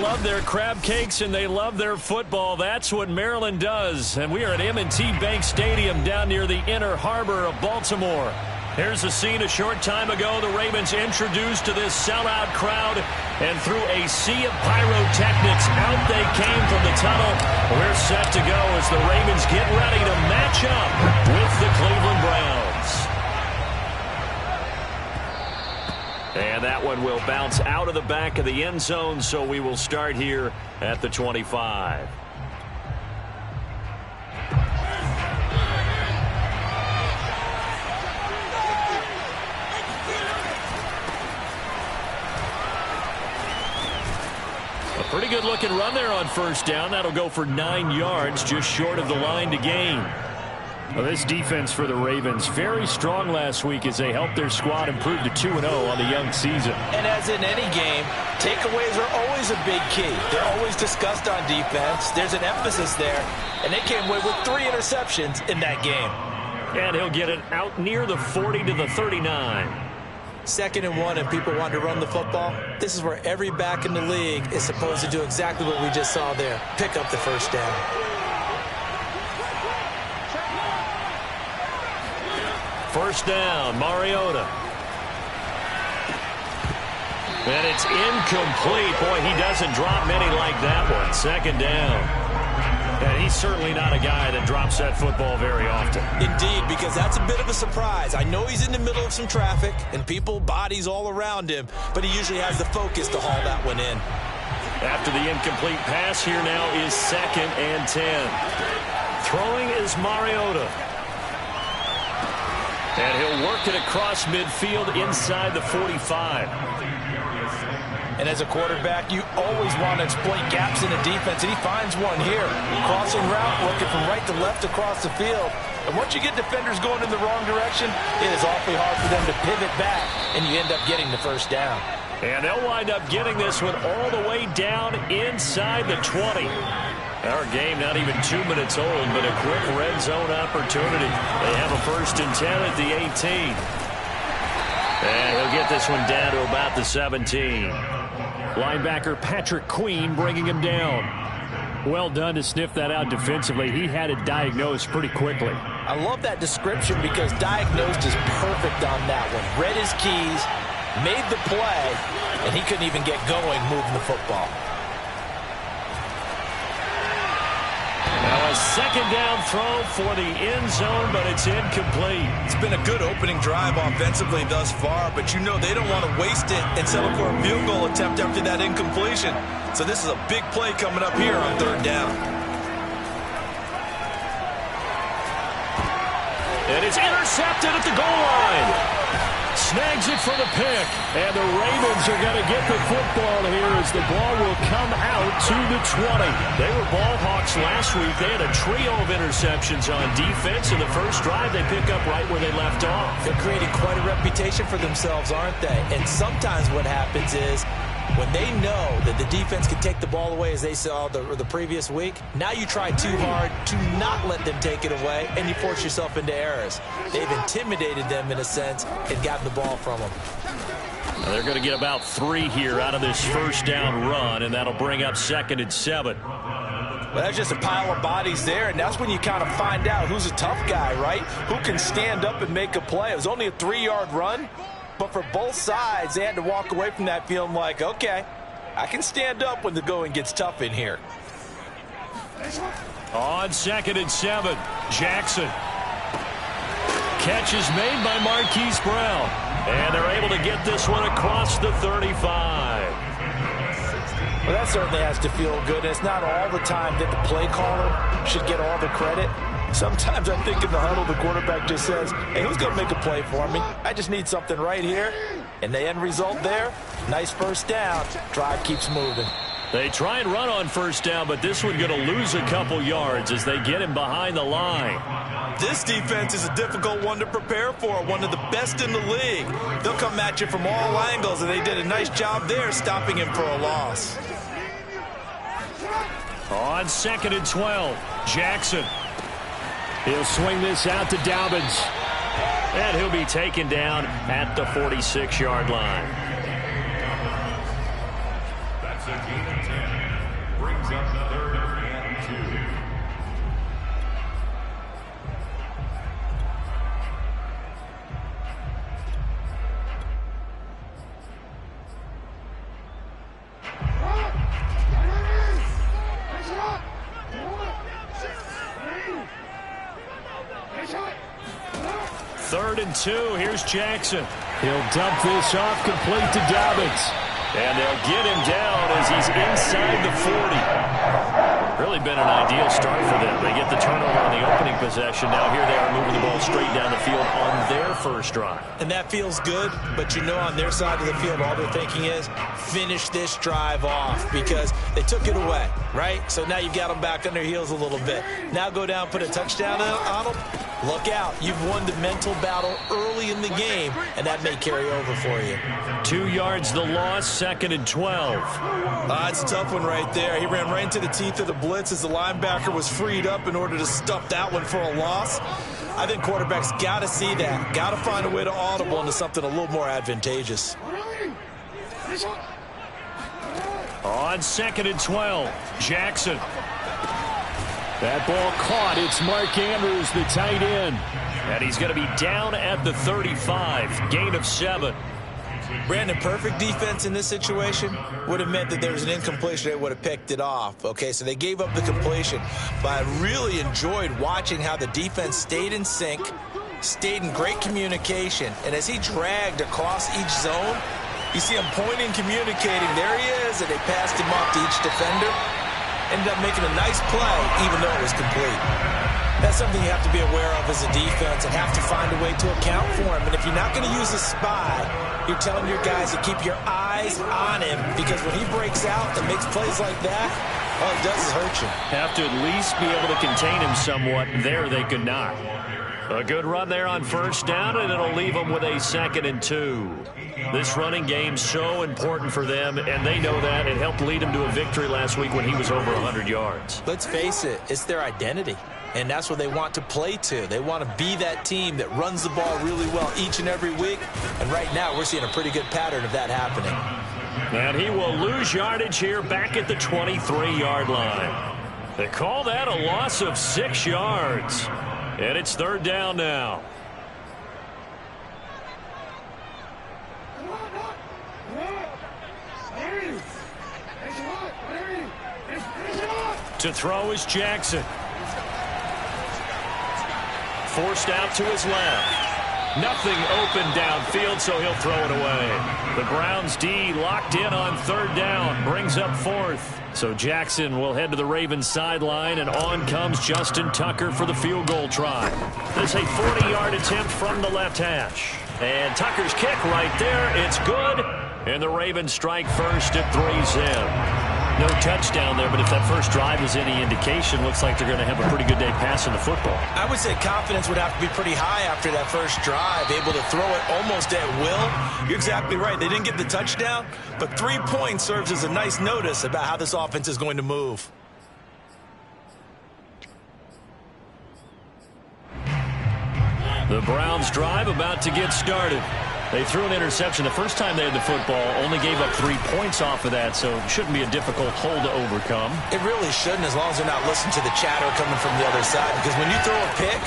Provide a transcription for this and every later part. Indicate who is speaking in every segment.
Speaker 1: love their crab cakes and they love their football. That's what Maryland does. And we are at M&T Bank Stadium down near the Inner Harbor of Baltimore. Here's a scene a short time ago. The Ravens introduced to this sellout crowd, and through a sea of pyrotechnics, out they came from the tunnel. We're set to go as the Ravens get ready to match up with the Cleveland Browns. And that one will bounce out of the back of the end zone, so we will start here at the 25. A pretty good-looking run there on first down. That'll go for 9 yards, just short of the line to gain. Well, this defense for the Ravens, very strong last week as they helped their squad improve to 2-0 on the young season. And as in any game, takeaways are always a big key. They're always discussed on defense. There's an emphasis there, and they came away with 3 interceptions in that game. And he'll get it out near the 40 to the 39. 2nd and 1, and people want to run the football. This is where every back in the league is supposed to do exactly what we just saw there. Pick up the first down. First down, Mariota. And it's incomplete. Boy, he doesn't drop many like that one. 2nd down. And he's certainly not a guy that drops that football very often. Indeed, because that's a bit of a surprise. I know he's in the middle of some traffic and people, bodies all around him, but he usually has the focus to haul that one in. After the incomplete pass, here now is 2nd and 10. Throwing is Mariota. And he'll work it across midfield inside the 45. And as a quarterback, you always want to exploit gaps in the defense, and he finds one here. Crossing route, working from right to left across the field. And once you get defenders going in the wrong direction, it is awfully hard for them to pivot back, and you end up getting the first down. And they'll wind up getting this one all the way down inside the 20. Our game not even 2 minutes old, but a quick red zone opportunity. They have a 1st and 10 at the 18. And he'll get this one down to about the 17. Linebacker Patrick Queen bringing him down. Well done to sniff that out defensively. He had it diagnosed pretty quickly. I love that description because diagnosed is perfect on that one. Read his keys, made the play, and he couldn't even get going moving the football. Now a 2nd down throw for the end zone, but it's incomplete. It's been a good opening drive offensively thus far, but you know they don't want to waste it and settle for a field goal attempt after that incompletion. So this is a big play coming up here on 3rd down. And it's intercepted at the goal line. Snags it for the pick, and the Ravens are going to get the football here as the ball will come out to the 20. They were ball hawks last week. They had a trio of interceptions on defense. In the first drive, they pick up right where they left off. They're creating quite a reputation for themselves, aren't they? And sometimes what happens is when they know that the defense can take the ball away, as they saw the previous week, now you try too hard to not let them take it away, and you force yourself into errors. They've intimidated them in a sense and gotten the ball from them. Now they're going to get about 3 here out of this first down run, and that'll bring up 2nd and 7. Well, that's just a pile of bodies there, and that's when you kind of find out who's a tough guy, right? Who can stand up and make a play. It was only a 3-yard run. But for both sides, they had to walk away from that feeling like, okay, I can stand up when the going gets tough in here. On 2nd and 7, Jackson. Catch is made by Marquise Brown. And they're able to get this one across the 35. Well, that certainly has to feel good. And it's not all the time that the play caller should get all the credit. Sometimes I think in the huddle, the quarterback just says, hey, who's going to make a play for me? I just need something right here. And the end result there, nice first down. Drive keeps moving. They try and run on first down, but this one going to lose a couple yards as they get him behind the line. This defense is a difficult one to prepare for, one of the best in the league. They'll come at you from all angles, and they did a nice job there stopping him for a loss. On 2nd and 12, Jackson. He'll swing this out to Dobbins. And he'll be taken down at the 46-yard line. That's a gain of 10. Third and 2. Here's Jackson. He'll dump this off complete to Dobbins. And they'll get him down as he's inside the 40. Really been an ideal start for them. They get the turnover on the opening possession. Now here they are moving the ball straight down the field on their first drive.
Speaker 2: And that feels good, but you know on their side of the field all they're thinking is finish this drive off because they took it away, right? So now you've got them back on their heels a little bit. Now go down, put a touchdown on them. Look out. You've won the mental battle early in the game, and that may carry over for you.
Speaker 1: 2 yards the loss, 2nd and 12.
Speaker 2: It's a tough one right there. He ran right into the teeth of the blitz as the linebacker was freed up in order to stuff that one for a loss. I think quarterbacks got to see that. Got to find a way to audible into something a little more advantageous.
Speaker 1: On 2nd and 12, Jackson. That ball caught. It's Mark Andrews, the tight end. And he's going to be down at the 35. Gain of 7.
Speaker 2: Brandon, perfect defense in this situation would have meant that there was an incompletion. They would have picked it off. Okay, so they gave up the completion. But I really enjoyed watching how the defense stayed in sync, stayed in great communication. And as he dragged across each zone, you see him pointing, communicating. There he is, and they passed him off to each defender. Ended up making a nice play, even though it was complete. That's something you have to be aware of as a defense and have to find a way to account for him. And if you're not going to use a spy, you're telling your guys to keep your eyes on him because when he breaks out and makes plays like that, all it does is hurt you.
Speaker 1: Have to at least be able to contain him somewhat. There they could not. A good run there on first down, and it'll leave them with a 2nd and 2. This running game's so important for them, and they know that. It helped lead them to a victory last week when he was over 100 yards.
Speaker 2: Let's face it, it's their identity, and that's what they want to play to. They want to be that team that runs the ball really well each and every week, and right now we're seeing a pretty good pattern of that happening.
Speaker 1: And he will lose yardage here back at the 23-yard line. They call that a loss of 6 yards. And it's 3rd down now. To throw is Jackson. Forced out to his left. Nothing open downfield, so he'll throw it away. The Browns D locked in on 3rd down. Brings up 4th. So Jackson will head to the Ravens sideline, and on comes Justin Tucker for the field goal try. This is a 40-yard attempt from the left hash. And Tucker's kick right there. It's good. And the Ravens strike first at 3-zip. No touchdown there, but if that first drive is any indication, looks like they're going to have a pretty good day passing the football.
Speaker 2: I would say confidence would have to be pretty high after that first drive, able to throw it almost at will. You're exactly right. They didn't get the touchdown, but 3 points serves as a nice notice about how this offense is going to move.
Speaker 1: The Browns drive about to get started. They threw an interception the first time they had the football, only gave up 3 points off of that, so it shouldn't be a difficult hole to overcome.
Speaker 2: It really shouldn't, as long as they're not listening to the chatter coming from the other side, because when you throw a pick,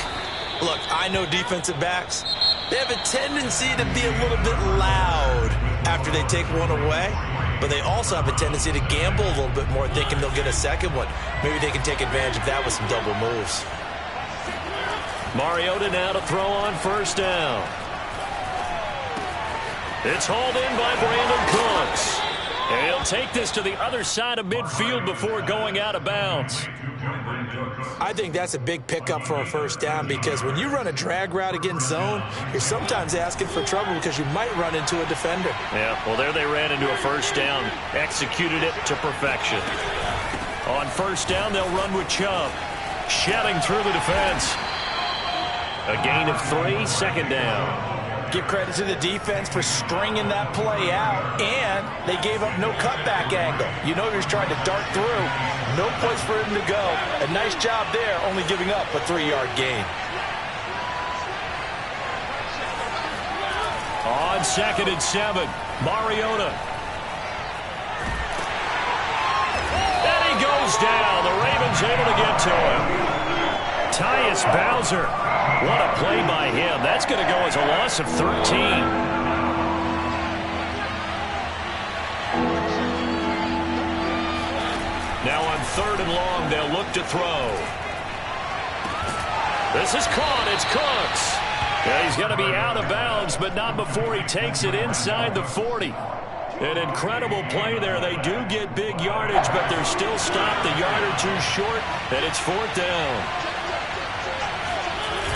Speaker 2: look, I know defensive backs, they have a tendency to be a little bit loud after they take one away, but they also have a tendency to gamble a little bit more, thinking they'll get a second one. Maybe they can take advantage of that with some double moves.
Speaker 1: Mariota now to throw on first down. It's hauled in by Brandon Cooks. And he'll take this to the other side of midfield before going out of bounds.
Speaker 2: I think that's a big pickup for a first down because when you run a drag route against zone, you're sometimes asking for trouble because you might run into a defender.
Speaker 1: Yeah, well, there they ran into a first down. Executed it to perfection. On first down, they'll run with Chubb. Shedding through the defense. A gain of 3, 2nd down.
Speaker 2: Give credit to the defense for stringing that play out, and they gave up no cutback angle. You know he was trying to dart through. No place for him to go. A nice job there, only giving up a 3-yard gain.
Speaker 1: On 2nd and 7, Mariota. And he goes Tyus Bowser. What a play by him. That's going to go as a loss of 13. Now on 3rd and long, they'll look to throw. This is caught. It's Cooks. Yeah, he's going to be out of bounds, but not before he takes it inside the 40. An incredible play there. They do get big yardage, but they're still stopped a yard or two short, and it's 4th down.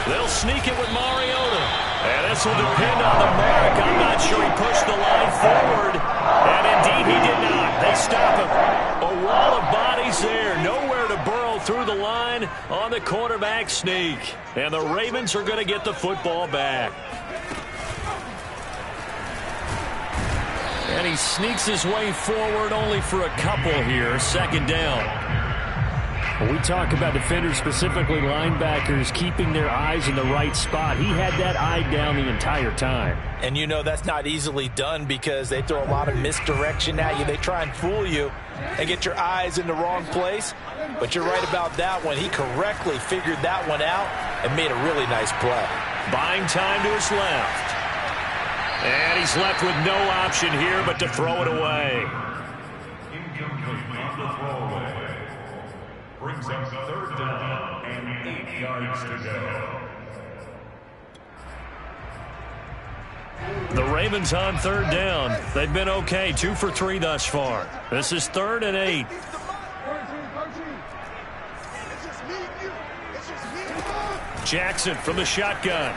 Speaker 1: They'll sneak it with Mariota. And this will depend on the mark. I'm not sure he pushed the line forward. And indeed he did not. They stop him. A wall of bodies there. Nowhere to burrow through the line on the quarterback sneak. And the Ravens are going to get the football back. And he sneaks his way forward only for a couple here. 2nd down. When we talk about defenders, specifically linebackers, keeping their eyes in the right spot, he had that eye down the entire time.
Speaker 2: And you know that's not easily done because they throw a lot of misdirection at you. They try and fool you and get your eyes in the wrong place. But you're right about that one. He correctly figured that one out and made a really nice play.
Speaker 1: Buying time to his left. And he's left with no option here but to throw it away.
Speaker 3: Brings up 3rd down and 8 yards to go.
Speaker 1: The Ravens on 3rd down. They've been okay, 2 for 3 thus far. This is 3rd and 8. Jackson from the shotgun.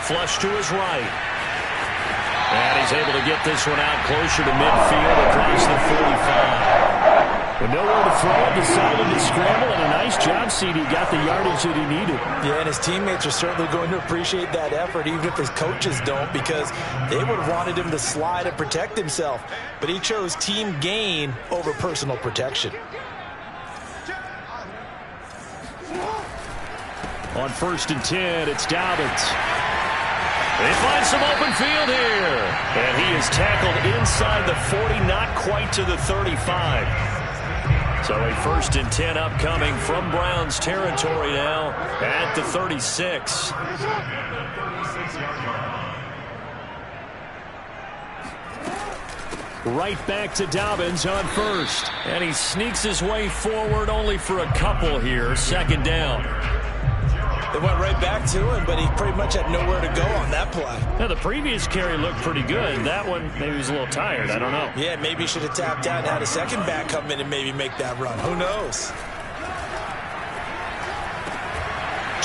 Speaker 1: Flush to his right. And he's able to get this one out closer to midfield across the 45. But nowhere to throw it, decided to scramble, and a nice job, CD. Got the yardage that he needed.
Speaker 2: Yeah, and his teammates are certainly going to appreciate that effort, even if his coaches don't, because they would have wanted him to slide and protect himself. But he chose team gain over personal protection.
Speaker 1: On 1st and 10, it's Dobbins. They find some open field here. And he is tackled inside the 40, not quite to the 35. So a 1st and 10 upcoming from Browns territory now at the 36. Right back to Dobbins on 1st. And he sneaks his way forward only for a couple here. 2nd down.
Speaker 2: They went right back to him, but he pretty much had nowhere to go on that play.
Speaker 1: Now, the previous carry looked pretty good. That one, maybe he was a little tired. I don't know.
Speaker 2: Yeah, maybe he should have tapped out and had a second back come in and maybe make that run. Who knows?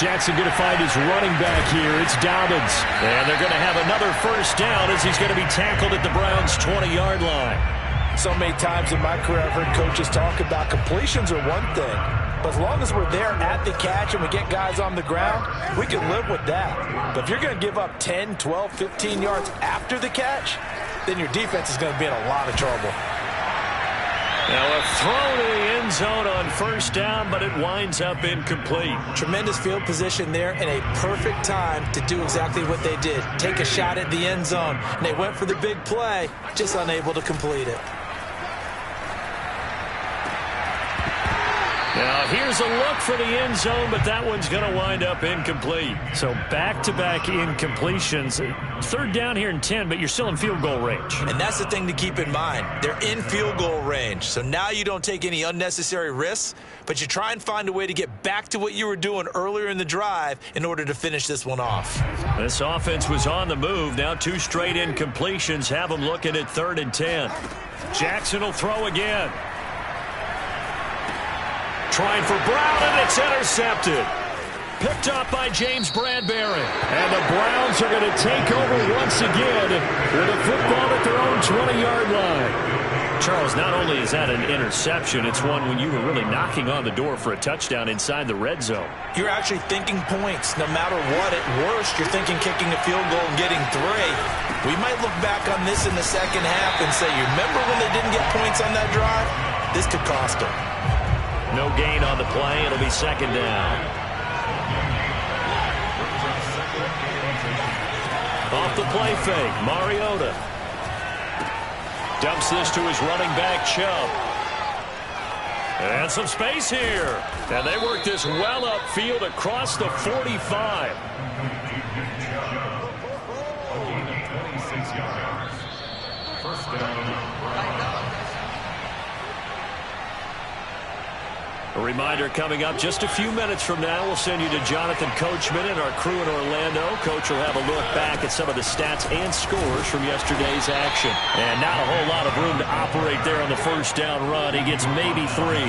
Speaker 1: Jackson going to find his running back here. It's Dobbins. And they're going to have another 1st down as he's going to be tackled at the Browns' 20-yard line.
Speaker 2: So many times in my career I've heard coaches talk about completions are one thing. But as long as we're there at the catch and we get guys on the ground, we can live with that. But if you're going to give up 10, 12, 15 yards after the catch, then your defense is going to be in a lot of trouble.
Speaker 1: Now a throw to the end zone on 1st down, but it winds up incomplete.
Speaker 2: Tremendous field position there and a perfect time to do exactly what they did. Take a shot at the end zone. And they went for the big play, just unable to complete it.
Speaker 1: Now, here's a look for the end zone, but that one's going to wind up incomplete. So back-to-back incompletions. 3rd down here and 10, but you're still in field goal range.
Speaker 2: And that's the thing to keep in mind. They're in field goal range. So now you don't take any unnecessary risks, but you try and find a way to get back to what you were doing earlier in the drive in order to finish this one off.
Speaker 1: This offense was on the move. Now 2 straight incompletions have them looking at 3rd and 10. Jackson will throw again. Trying for Brown, and it's intercepted. Picked up by James Bradbury. And the Browns are going to take over once again with a football at their own 20-yard line. Charles, not only is that an interception, it's one when you were really knocking on the door for a touchdown inside the red zone.
Speaker 2: You're actually thinking points. No matter what, at worst, you're thinking kicking a field goal and getting 3. We might look back on this in the second half and say, you remember when they didn't get points on that drive? This could cost them.
Speaker 1: No gain on the play. It'll be 2nd down. Off the play fake, Mariota. Dumps this to his running back, Chubb. And some space here. And they work this well upfield across the 45.
Speaker 3: 26 yards. First down.
Speaker 1: A reminder coming up just a few minutes from now. We'll send you to Jonathan Coachman and our crew in Orlando. Coach will have a look back at some of the stats and scores from yesterday's action. And not a whole lot of room to operate there on the first down run. He gets maybe 3.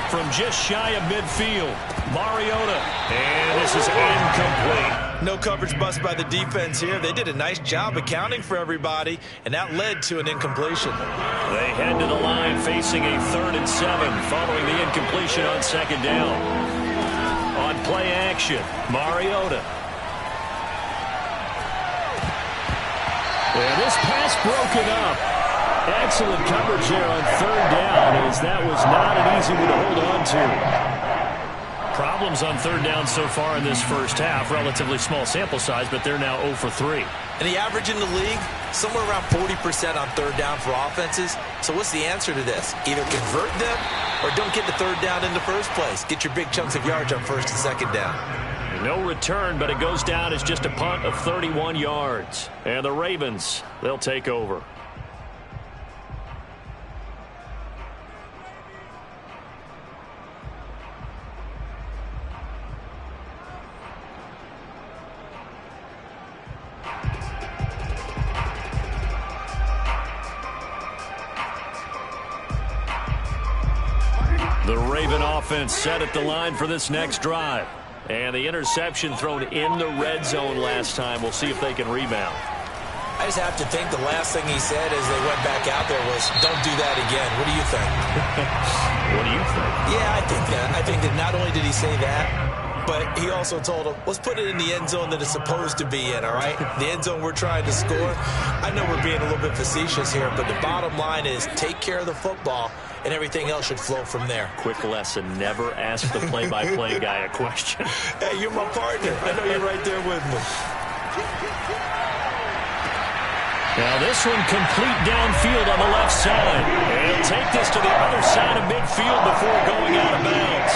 Speaker 1: From just shy of midfield, Mariota. And this is incomplete.
Speaker 2: No coverage bust by the defense here. They did a nice job accounting for everybody, and that led to an incompletion.
Speaker 1: They head to the line facing a 3rd and 7 following the incompletion on 2nd down. On play action, Mariota. And this pass broken up. Excellent coverage there on 3rd down, as that was not an easy one to hold on to. Problems on 3rd down so far in this first half. Relatively small sample size, but they're now 0 for 3.
Speaker 2: And the average in the league, somewhere around 40% on 3rd down for offenses. So what's the answer to this? Either convert them or don't get the 3rd down in the first place. Get your big chunks of yards on 1st and 2nd down.
Speaker 1: No return, but it goes down as just a punt of 31 yards. And the Ravens, they'll take over. The Raven offense set at the line for this next drive. And the interception thrown in the red zone last time. We'll see if they can rebound.
Speaker 2: I just have to think the last thing he said as they went back out there was, don't do that again. What do you think?
Speaker 1: What do you think?
Speaker 2: Yeah, I think that. I think that not only did he say that, but he also told him, let's put it in the end zone that it's supposed to be in, all right? The end zone we're trying to score. I know we're being a little bit facetious here, but the bottom line is take care of the football, and everything else should flow from there.
Speaker 1: Quick lesson, never ask the play-by-play guy a question.
Speaker 2: Hey, you're my partner. I know you're right there with me.
Speaker 1: Now this one complete downfield on the left side. And he'll take this to the other side of midfield before going out of bounds.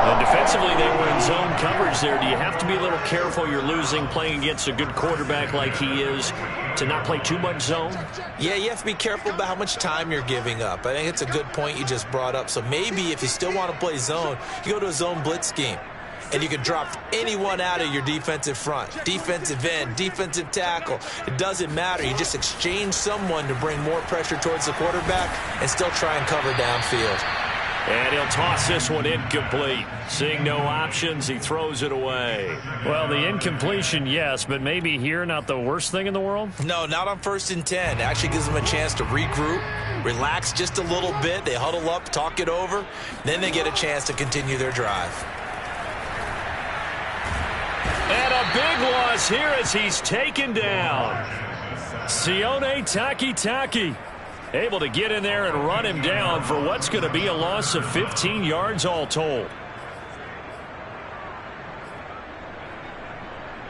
Speaker 1: And defensively, they were in zone coverage there. Do you have to be a little careful? You're losing, playing against a good quarterback like he is, to not play too much zone?
Speaker 2: Yeah, you have to be careful about how much time you're giving up. I think it's a good point you just brought up. So maybe if you still want to play zone, you go to a zone blitz scheme. And you can drop anyone out of your defensive front. Defensive end, defensive tackle. It doesn't matter. You just exchange someone to bring more pressure towards the quarterback and still try and cover downfield.
Speaker 1: And he'll toss this one incomplete. Seeing no options, he throws it away. Well, the incompletion, yes, but maybe here not the worst thing in the world?
Speaker 2: No, not on 1st and 10. It actually gives them a chance to regroup, relax just a little bit. They huddle up, talk it over. Then they get a chance to continue their drive.
Speaker 1: And a big loss here as he's taken down. Sione Takitaki able to get in there and run him down for what's going to be a loss of 15 yards all told.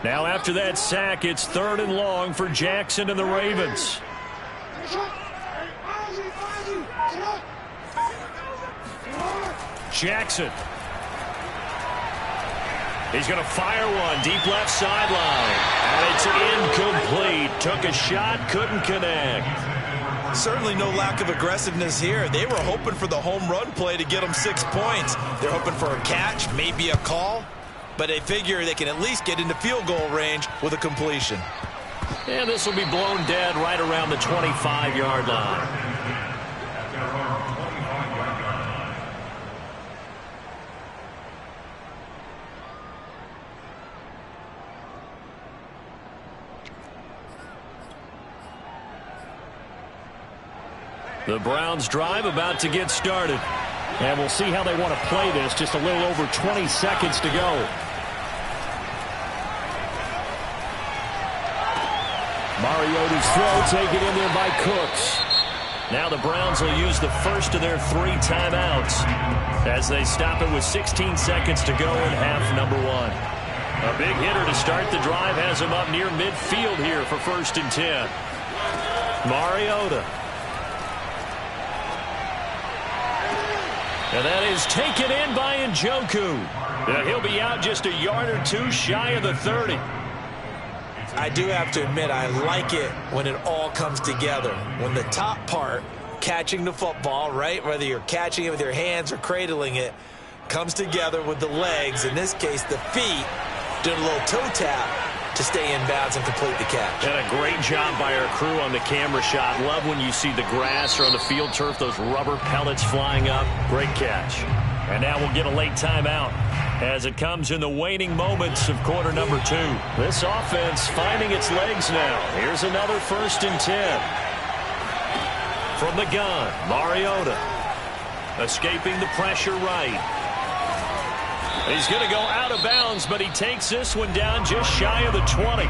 Speaker 1: Now after that sack, it's 3rd and long for Jackson and the Ravens. Jackson. He's going to fire one deep left sideline. And it's incomplete. Took a shot, couldn't connect.
Speaker 2: Certainly no lack of aggressiveness here. They were hoping for the home run play to get them 6 points. They're hoping for a catch, maybe a call. But they figure they can at least get into field goal range with a completion.
Speaker 1: And this will be blown dead right around the 25-yard line. The Browns drive about to get started. And we'll see how they want to play this. Just a little over 20 seconds to go. Mariota's throw taken in there by Cooks. Now the Browns will use the first of their 3 timeouts as they stop it with 16 seconds to go in half number 1. A big hitter to start the drive has him up near midfield here for 1st and 10. Mariota. And that is taken in by Njoku. He'll be out just a yard or two shy of the 30.
Speaker 2: I do have to admit, I like it when it all comes together. When the top part, catching the football, right, whether you're catching it with your hands or cradling it, comes together with the legs, in this case the feet, doing a little toe tap to stay in bounds and complete the catch.
Speaker 1: And a great job by our crew on the camera shot. Love when you see the grass or on the field turf, those rubber pellets flying up. Great catch. And now we'll get a late timeout as it comes in the waning moments of quarter number 2. This offense finding its legs now. Here's another 1st and 10. From the gun, Mariota. Escaping the pressure right. He's going to go out of bounds, but he takes this one down just shy of the 20.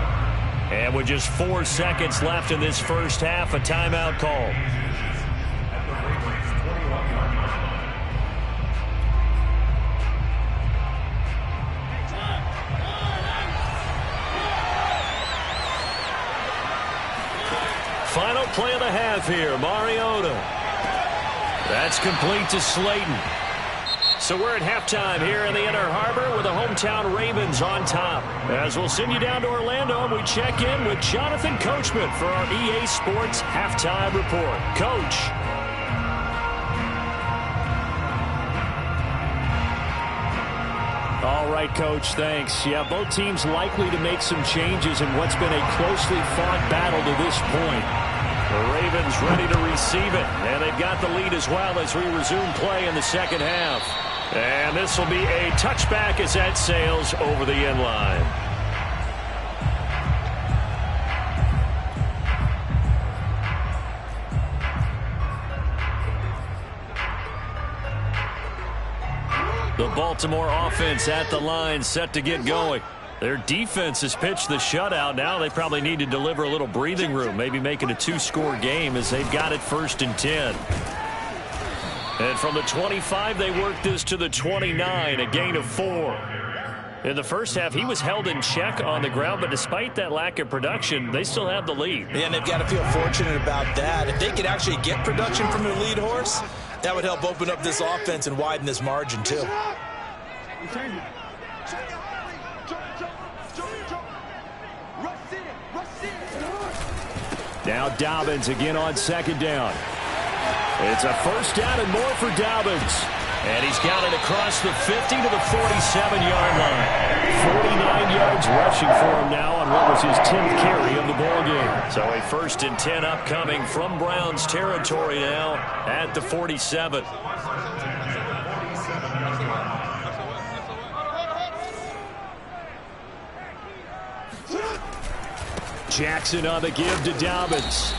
Speaker 1: And with just 4 seconds left in this first half, a timeout call. Final play of the half here, Mariota. That's complete to Slayton. So we're at halftime here in the Inner Harbor with the hometown Ravens on top. As we'll send you down to Orlando and we check in with Jonathan Coachman for our EA Sports Halftime Report. Coach. All right, Coach, thanks. Yeah, both teams likely to make some changes in what's been a closely fought battle to this point. The Ravens ready to receive it, and they've got the lead as well as we resume play in the second half. And this will be a touchback as that sails over the end line. The Baltimore offense at the line, set to get going. Their defense has pitched the shutout. Now they probably need to deliver a little breathing room, maybe make it a 2-score game as they've got it 1st and 10. And from the 25, they worked this to the 29, a gain of 4. In the first half, he was held in check on the ground, but despite that lack of production, they still have the lead.
Speaker 2: Yeah, and they've got to feel fortunate about that. If they could actually get production from their lead horse, that would help open up this offense and widen this margin, too.
Speaker 1: Now Dobbins again on 2nd down. It's a 1st down and more for Dobbins. And he's got it across the 50 to the 47-yard line. 49 yards rushing for him now on what was his 10th carry of the ball game. So a 1st and 10 upcoming from Browns territory now at the 47. Jackson on the give to Dobbins.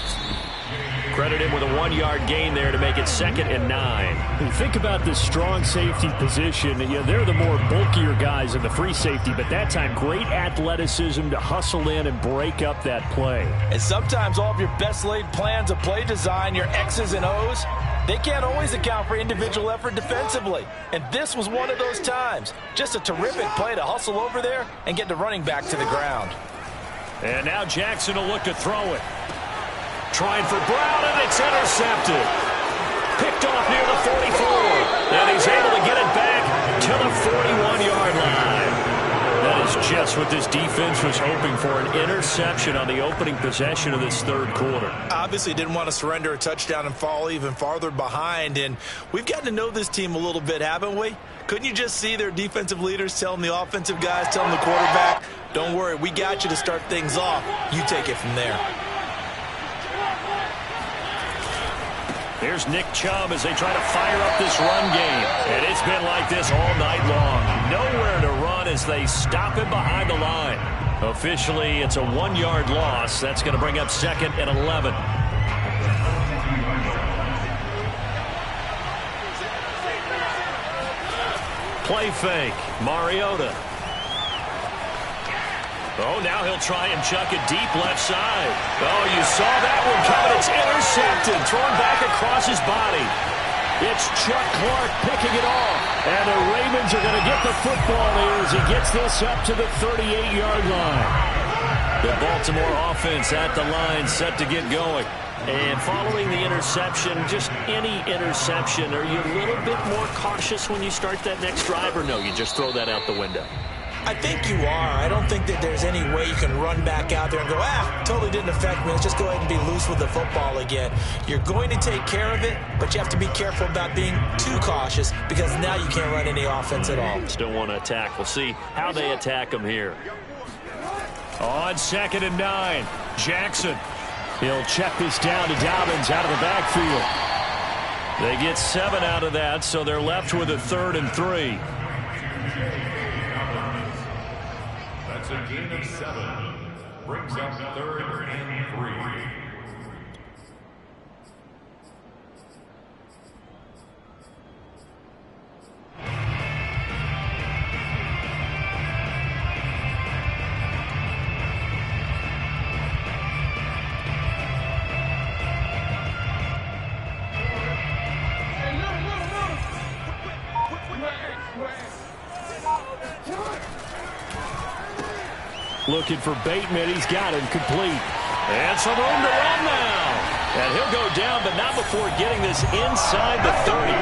Speaker 1: Credit him with a 1-yard gain there to make it 2nd and 9. You think about this strong safety position. You know, they're the more bulkier guys in the free safety, but that time great athleticism to hustle in and break up that play.
Speaker 2: And sometimes all of your best laid plans of play design, your X's and O's, they can't always account for individual effort defensively. And this was one of those times. Just a terrific play to hustle over there and get the running back to the ground.
Speaker 1: And now Jackson will look to throw it. Trying for Brown, and it's intercepted. Picked off near the 44. And he's able to get it back to the 41-yard line. That is just what this defense was hoping for, an interception on the opening possession of this 3rd quarter.
Speaker 2: Obviously didn't want to surrender a touchdown and fall even farther behind. And we've gotten to know this team a little bit, haven't we? Couldn't you just see their defensive leaders telling the offensive guys, telling the quarterback, don't worry, we got you to start things off. You take it from there.
Speaker 1: Here's Nick Chubb as they try to fire up this run game. And it's been like this all night long. Nowhere to run as they stop him behind the line. Officially, it's a 1-yard loss. That's going to bring up 2nd and 11. Play fake. Mariota. Oh, now he'll try and chuck it deep left side. Oh, you saw that one coming. It's intercepted. Thrown back across his body. It's Chuck Clark picking it off. And the Ravens are going to get the football here as he gets this up to the 38-yard line.
Speaker 4: The Baltimore offense at the line, set to get going. And following the interception, just any interception, are you a little bit more cautious when you start that next drive, or no, you just throw that out the window?
Speaker 2: I think you are. I don't think that there's any way you can run back out there and go, totally didn't affect me. Let's just go ahead and be loose with the football again. You're going to take care of it, but you have to be careful about being too cautious because now you can't run any offense at all.
Speaker 4: Still want to attack. We'll see how they attack them here.
Speaker 1: On 2nd and 9, Jackson. He'll check this down to Dobbins out of the backfield.
Speaker 4: They get 7 out of that, so they're left with a 3rd and 3.
Speaker 3: That's a gain of 7. Brings up 3rd and 3.
Speaker 1: Looking for Bateman. He's got him complete. And some room to run now. And he'll go down, but not before getting this inside the 30.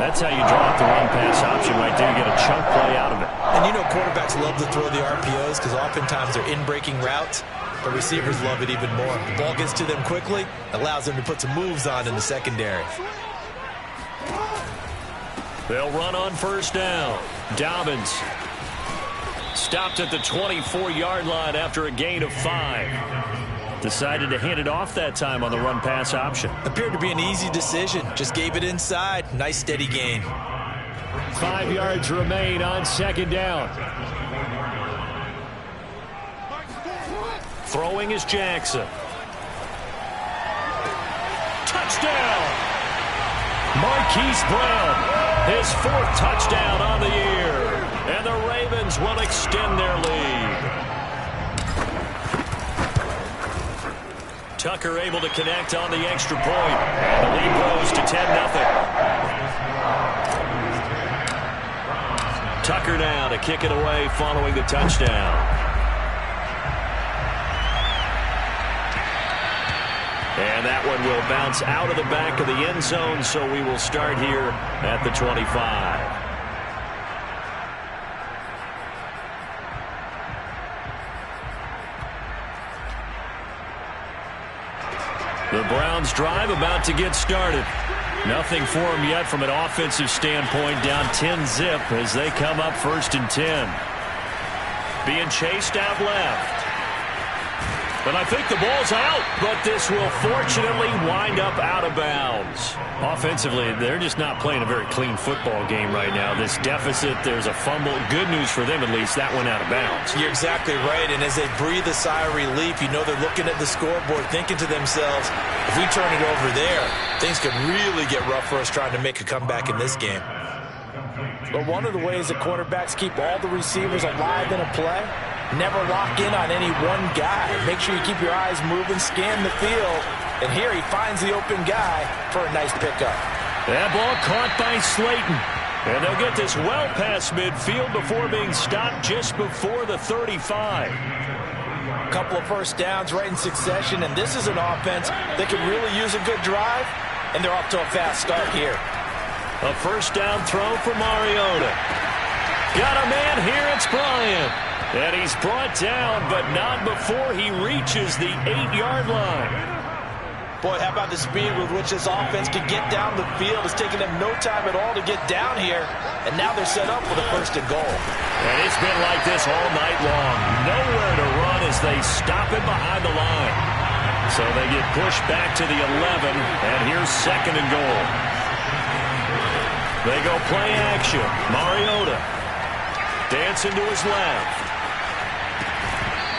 Speaker 4: That's how you draw up the run-pass option right there. You get a chunk play out of it.
Speaker 2: And you know quarterbacks love to throw the RPOs because oftentimes they're in-breaking routes. But receivers love it even more. The ball gets to them quickly, allows them to put some moves on in the secondary.
Speaker 4: They'll run on 1st down.
Speaker 1: Dobbins stopped at the 24-yard line after a gain of 5.
Speaker 4: Decided to hand it off that time on the run-pass option.
Speaker 2: Appeared to be an easy decision. Just gave it inside. Nice steady gain.
Speaker 1: 5 yards remain on 2nd down.
Speaker 4: Throwing is Jackson.
Speaker 1: Touchdown! Marquise Brown, his 4th touchdown on the year. And the Ravens will extend their lead.
Speaker 4: Tucker able to connect on the extra point. And the lead grows to 10-0. Tucker now to kick it away following the touchdown. And that one will bounce out of the back of the end zone, so we will start here at the 25. The Browns drive about to get started. Nothing for them yet from an offensive standpoint, down 10-0 as they come up 1st and 10. Being chased out left. But I think the ball's out, but this will fortunately wind up out of bounds.
Speaker 1: Offensively, they're just not playing a very clean football game right now. This deficit, there's a fumble. Good news for them, at least. That went out of bounds.
Speaker 2: You're exactly right, and as they breathe a sigh of relief, you know they're looking at the scoreboard thinking to themselves, if we turn it over there, things could really get rough for us trying to make a comeback in this game. But one of the ways that quarterbacks keep all the receivers alive in a play, never lock in on any one guy. Make sure you keep your eyes moving, scan the field, and here he finds the open guy for a nice pickup.
Speaker 1: That ball caught by Slayton. And they'll get this well past midfield before being stopped just before the 35.
Speaker 2: A couple of 1st downs right in succession, and this is an offense that can really use a good drive, and they're off to a fast start here.
Speaker 1: A 1st down throw for Mariota. Got a man here, it's Bryant. And he's brought down, but not before he reaches the 8-yard line.
Speaker 2: Boy, how about the speed with which this offense can get down the field? It's taken them no time at all to get down here, and now they're set up for the 1st and goal.
Speaker 1: And it's been like this all night long. Nowhere to run as they stop it behind the line. So they get pushed back to the 11, and here's 2nd and goal. They go play action. Mariota dancing to his left.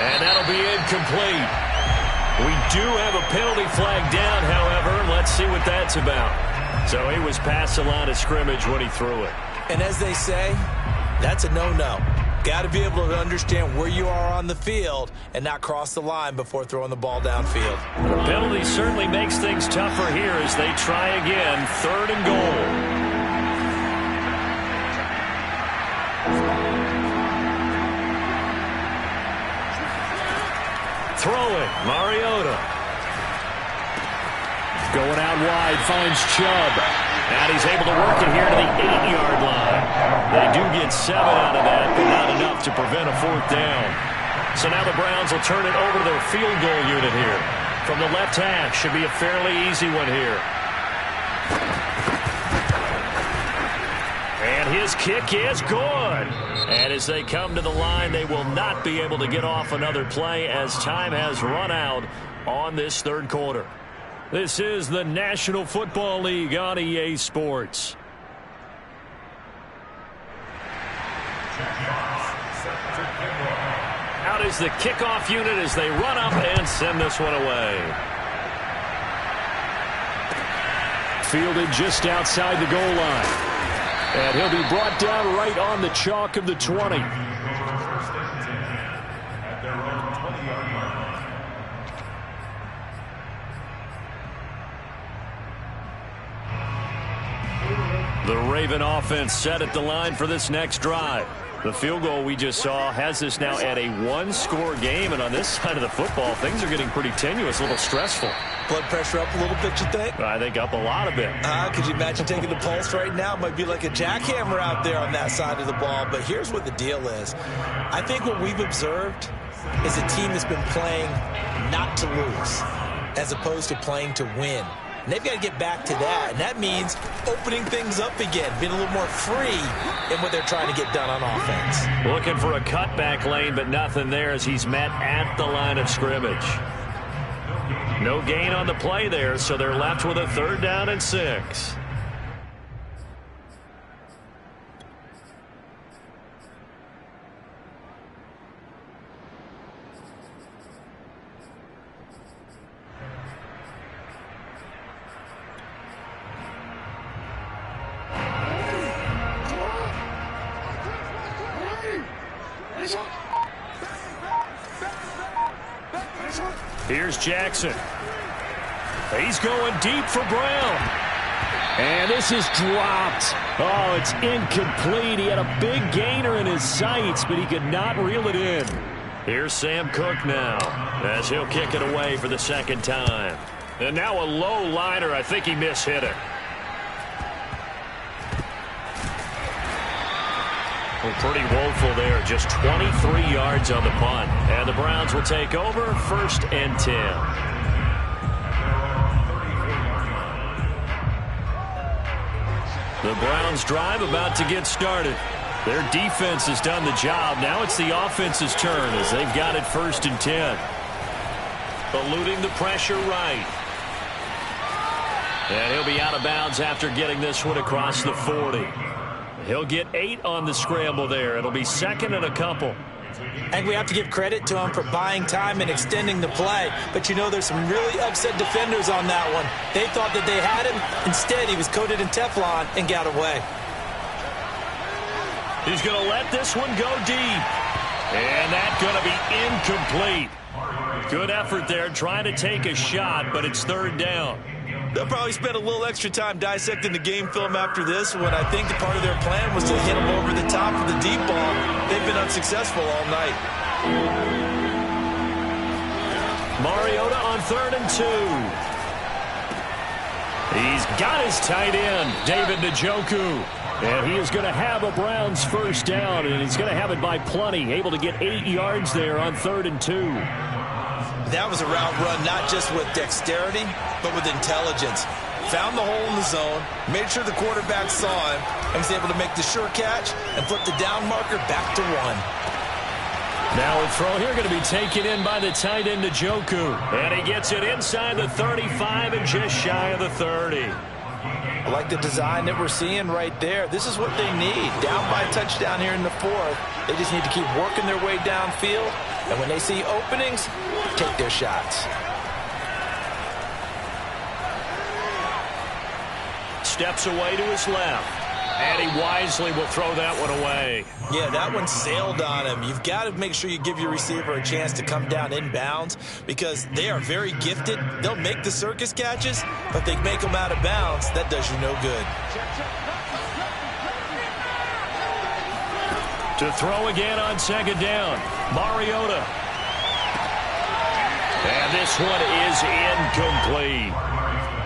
Speaker 1: And that'll be incomplete. We do have a penalty flag down, however. Let's see what that's about. So he was past the line of scrimmage when he threw it.
Speaker 2: And as they say, that's a no-no. Got to be able to understand where you are on the field and not cross the line before throwing the ball downfield.
Speaker 4: The penalty certainly makes things tougher here as they try again. 3rd and goal. Throwing, Mariota. Going out wide, finds Chubb. And he's able to work it here to the 8-yard line. They do get 7 out of that, but not enough to prevent a 4th down. So now the Browns will turn it over to their field goal unit here. From the left hash, should be a fairly easy one here. And his kick is good. And as they come to the line, they will not be able to get off another play as time has run out on this 3rd quarter. This is the National Football League on EA Sports. Out is the kickoff unit as they run up and send this one away. Fielded just outside the goal line. And he'll be brought down right on the chalk of the 20. The Raven offense set at the line for this next drive. The field goal we just saw has us now at a 1-score game, and on this side of the football, things are getting pretty tenuous, a little stressful.
Speaker 2: Blood pressure up a little bit, you think?
Speaker 4: I think up a lot of it.
Speaker 2: Could you imagine taking the pulse right now? It might be like a jackhammer out there on that side of the ball, but here's what the deal is. I think what we've observed is a team that's been playing not to lose as opposed to playing to win. And they've got to get back to that, and that means opening things up again, being a little more free in what they're trying to get done on offense.
Speaker 4: Looking for a cutback lane, but nothing there as he's met at the line of scrimmage. No gain on the play there, so they're left with a 3rd down and 6. Here's Jackson. He's going deep for Brown. And this is dropped. Oh, it's incomplete. He had a big gainer in his sights, but he could not reel it in. Here's Sam Cook now as he'll kick it away for the 2nd time. And now a low liner. I think he mishit it. Well, pretty woeful there. Just 23 yards on the punt. And the Browns will take over 1st and 10. The Browns drive about to get started. Their defense has done the job. Now it's the offense's turn as they've got it 1st and 10. Eluding the pressure right. And he'll be out of bounds after getting this one across the 40. He'll get 8 on the scramble there. It'll be 2nd and a couple.
Speaker 2: And we have to give credit to him for buying time and extending the play. But, you know, there's some really upset defenders on that one. They thought that they had him. Instead, he was coated in Teflon and got away.
Speaker 4: He's going to let this one go deep. And that's going to be incomplete. Good effort there trying to take a shot, but it's 3rd down.
Speaker 2: They'll probably spend a little extra time dissecting the game film after this when I think the part of their plan was to hit them over the top of the deep ball. They've been unsuccessful all night.
Speaker 4: Mariota on 3rd and 2. He's got his tight end, David Njoku. And he is going to have a Browns 1st down, and he's going to have it by plenty. Able to get 8 yards there on 3rd and 2.
Speaker 2: That was a route run not just with dexterity, but with intelligence. Found the hole in the zone, made sure the quarterback saw him, and was able to make the sure catch and flip the down marker back to 1.
Speaker 4: Now a throw here going to be taken in by the tight end Njoku. And he gets it inside the 35 and just shy of the 30.
Speaker 2: I like the design that we're seeing right there. This is what they need. Down by a touchdown here in the 4th. They just need to keep working their way downfield. And when they see openings, take their shots.
Speaker 4: Steps away to his left. And he wisely will throw that one away.
Speaker 2: Yeah, that one sailed on him. You've got to make sure you give your receiver a chance to come down inbounds because they are very gifted. They'll make the circus catches, but they make them out of bounds. That does you no good.
Speaker 4: To throw again on second down, Mariota. And this one is incomplete.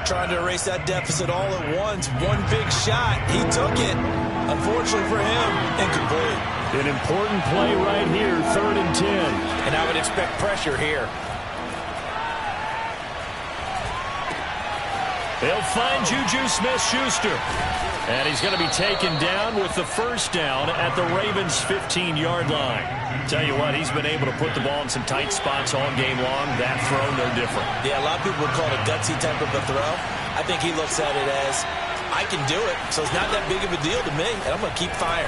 Speaker 2: Trying to erase that deficit all at once. One big shot. He took it. Unfortunately for him, incomplete.
Speaker 1: An important play right here, 3rd and 10.
Speaker 2: And I would expect pressure here.
Speaker 4: He'll find Juju Smith-Schuster. And he's going to be taken down with the first down at the Ravens' 15-yard line. Tell you what, he's been able to put the ball in some tight spots all game long. That throw, no different.
Speaker 2: Yeah, a lot of people would call it a gutsy type of a throw. I think he looks at it as, I can do it, so it's not that big of a deal to me, and I'm going to keep firing.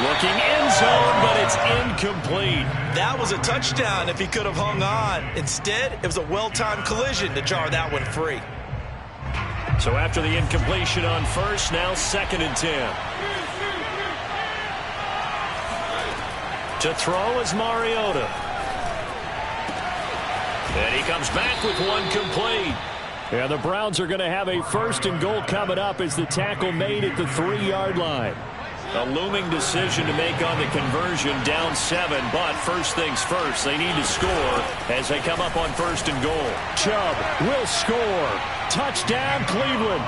Speaker 4: Looking end zone, but it's incomplete.
Speaker 2: That was a touchdown if he could have hung on. Instead, it was a well-timed collision to jar that one free.
Speaker 4: So after the incompletion on first, now 2nd and 10. To throw is Mariota. And he comes back with one complete.
Speaker 1: And the Browns are going to have a 1st and goal coming up as the tackle made at the 3-yard line.
Speaker 4: A looming decision to make on the conversion, down 7, but first things first, they need to score as they come up on 1st and goal.
Speaker 1: Chubb will score. Touchdown, Cleveland.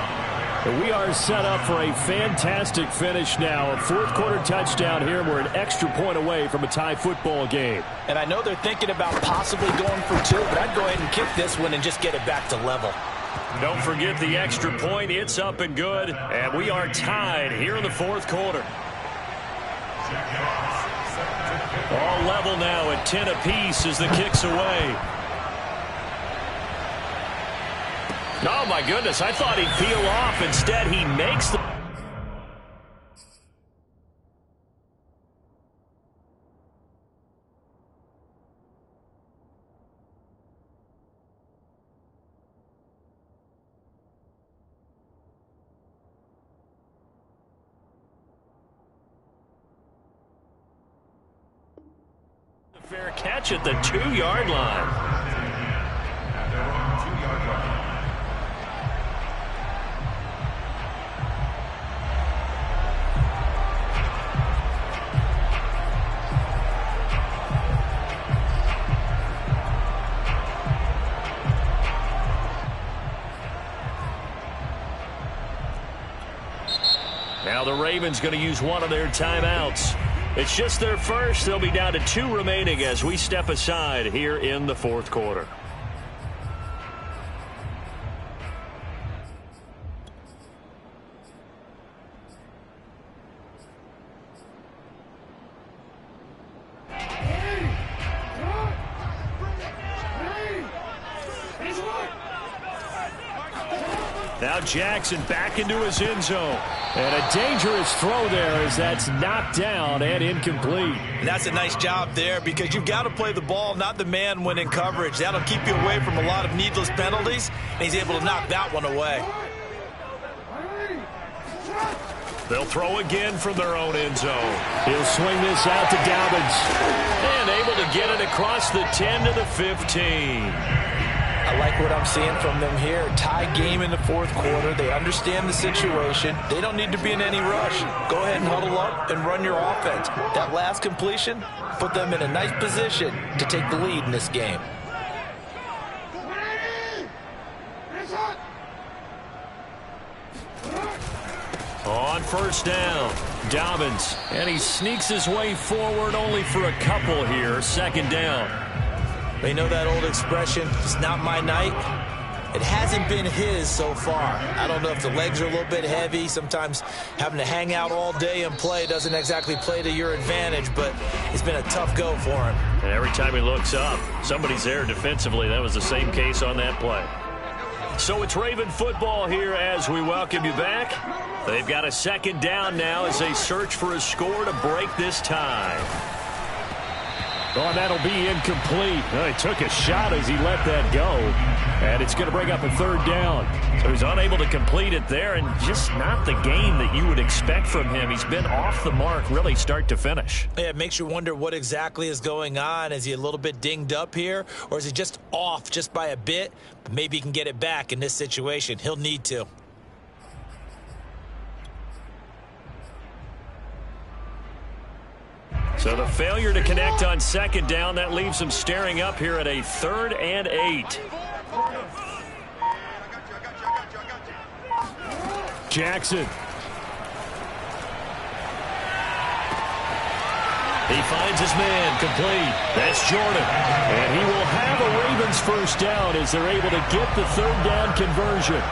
Speaker 1: We are set up for a fantastic finish now. A 4th-quarter touchdown here. We're an extra point away from a tie football game.
Speaker 2: And I know they're thinking about possibly going for 2, but I'd go ahead and kick this one and just get it back to level.
Speaker 4: Don't forget the extra point. It's up and good. And we are tied here in the 4th quarter. All level now at 10 apiece as the kick's away. Oh, my goodness. I thought he'd peel off. Instead, he makes the... fair catch at the 2-yard line. Now the Ravens going to use one of their timeouts. It's just their first. They'll be down to 2 remaining as we step aside here in the 4th quarter. Now Jackson back into his end zone.
Speaker 1: And a dangerous throw there as that's knocked down and incomplete.
Speaker 2: And that's a nice job there because you've got to play the ball, not the man when in coverage. That'll keep you away from a lot of needless penalties, and he's able to knock that one away.
Speaker 4: They'll throw again from their own end zone.
Speaker 1: He'll swing this out to Dobbins.
Speaker 4: And able to get it across the 10 to the 15.
Speaker 2: I like what I'm seeing from them here. Tie game in the 4th quarter. They understand the situation. They don't need to be in any rush. Go ahead and huddle up and run your offense. That last completion put them in a nice position to take the lead in this game.
Speaker 4: On first down, Dobbins. And he sneaks his way forward only for a couple here. 2nd down.
Speaker 2: They know that old expression, it's not my night. It hasn't been his so far. I don't know if the legs are a little bit heavy. Sometimes having to hang out all day and play doesn't exactly play to your advantage, but it's been a tough go for him.
Speaker 4: And every time he looks up, somebody's there defensively. That was the same case on that play. So it's Raven football here as we welcome you back. They've got a 2nd down now as they search for a score to break this tie.
Speaker 1: Oh, that'll be incomplete. He took a shot as he let that go. And it's going to bring up a third down.
Speaker 4: So he's unable to complete it there, and just not the game that you would expect from him. He's been off the mark really start to finish.
Speaker 2: Yeah, it makes you wonder what exactly is going on. Is he a little bit dinged up here, or is he just off just by a bit? But maybe he can get it back in this situation. He'll need to.
Speaker 4: So the failure to connect on second down, that leaves him staring up here at a 3rd and 8.
Speaker 1: Jackson.
Speaker 4: He finds his man, complete.
Speaker 1: That's Jordan. And he will have a Ravens first down as they're able to get the 3rd down conversion.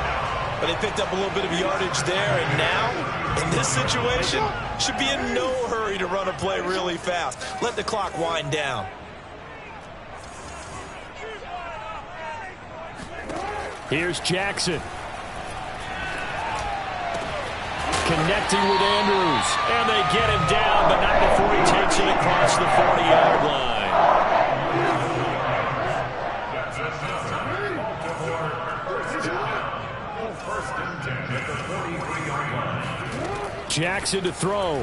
Speaker 2: But they picked up a little bit of yardage there, and now, in this situation, should be in no hurry to run a play really fast. Let the clock wind down.
Speaker 1: Here's Jackson. Connecting with Andrews. And they get him down, but not before he takes it across the 40-yard line. Jackson to throw.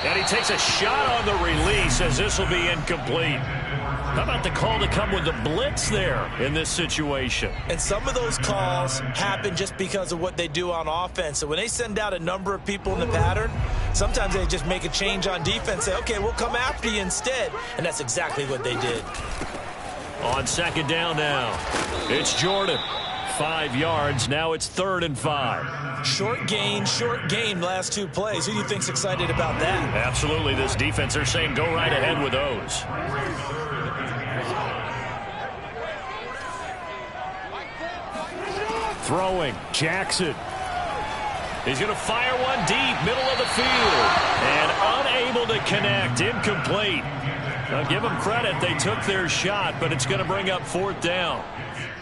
Speaker 4: And he takes a shot on the release as this will be incomplete. How about the call to come with the blitz there in this situation?
Speaker 2: And some of those calls happen just because of what they do on offense. So when they send out a number of people in the pattern, sometimes they just make a change on defense, say, okay, we'll come after you instead. And that's exactly what they did.
Speaker 4: On second down now, it's Jordan. 5 yards. Now it's 3rd and 5.
Speaker 2: Short gain, last 2 plays. Who do you think's excited about that?
Speaker 4: Absolutely. This defense, they're saying go right ahead with those.
Speaker 1: Throwing. Jackson.
Speaker 4: He's going to fire one deep, middle of the field. And unable to connect. Incomplete. Now, give them credit. They took their shot, but it's going to bring up 4th down.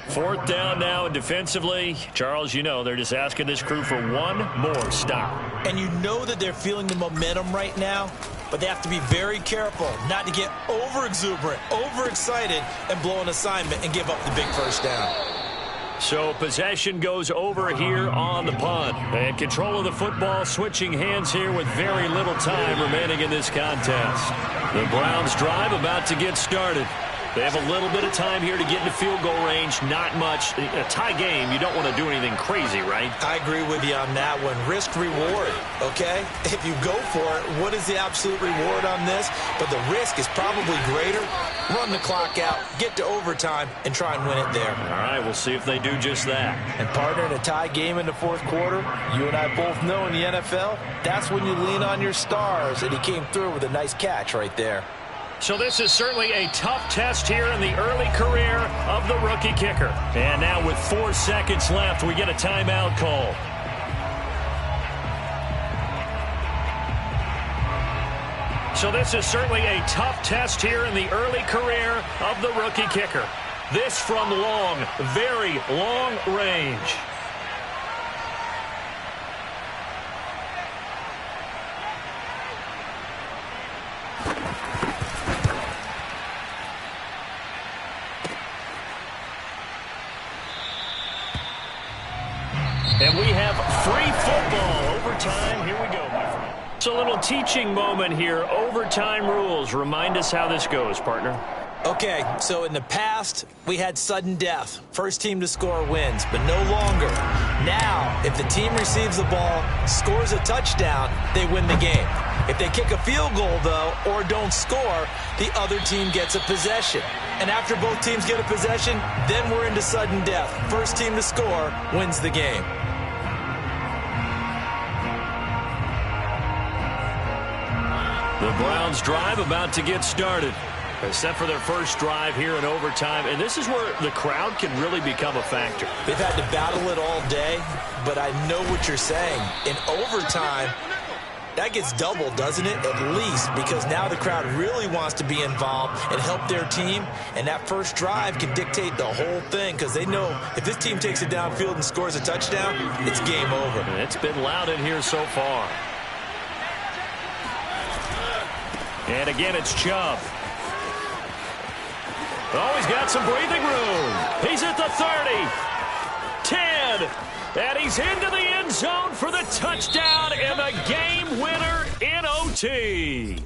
Speaker 4: 4th down now, and defensively, Charles, you know, they're just asking this crew for one more stop.
Speaker 2: And you know that they're feeling the momentum right now, but they have to be very careful not to get over-exuberant, overexcited, and blow an assignment and give up the big first down.
Speaker 4: So possession goes over here on the punt. And control of the football switching hands here with very little time remaining in this contest. The Browns drive about to get started. They have a little bit of time here to get into field goal range. Not much. A tie game, you don't want to do anything crazy, right?
Speaker 2: I agree with you on that one. Risk reward, okay? If you go for it, what is the absolute reward on this? But the risk is probably greater. Run the clock out, get to overtime, and try and win it there.
Speaker 4: All right, we'll see if they do just that.
Speaker 2: And partner, in a tie game in the 4th quarter, you and I both know in the NFL, that's when you lean on your stars. And he came through with a nice catch right there.
Speaker 4: So this is certainly a tough test here in the early career of the rookie kicker. And now with 4 seconds left, we get a timeout call. So this is certainly a tough test here in the early career of the rookie kicker. This from long, very long range. And we have free football. Overtime. Here we go, my friend. It's a little teaching moment here. Overtime rules. Remind us how this goes, partner.
Speaker 2: Okay, so in the past, we had sudden death. First team to score wins, but no longer. Now, if the team receives the ball, scores a touchdown, they win the game. If they kick a field goal, though, or don't score, the other team gets a possession. And after both teams get a possession, then we're into sudden death. First team to score wins the game.
Speaker 4: The Browns drive about to get started. Set for their first drive here in overtime. And this is where the crowd can really become a factor.
Speaker 2: They've had to battle it all day, but I know what you're saying. In overtime, that gets doubled, doesn't it? At least, because now the crowd really wants to be involved and help their team. And that first drive can dictate the whole thing because they know if this team takes it downfield and scores a touchdown, it's game over.
Speaker 4: It's been loud in here so far. And again, it's Chubb. Oh, he's got some breathing room. He's at the 30. 10. And he's into the end zone for the touchdown and the game winner in OT.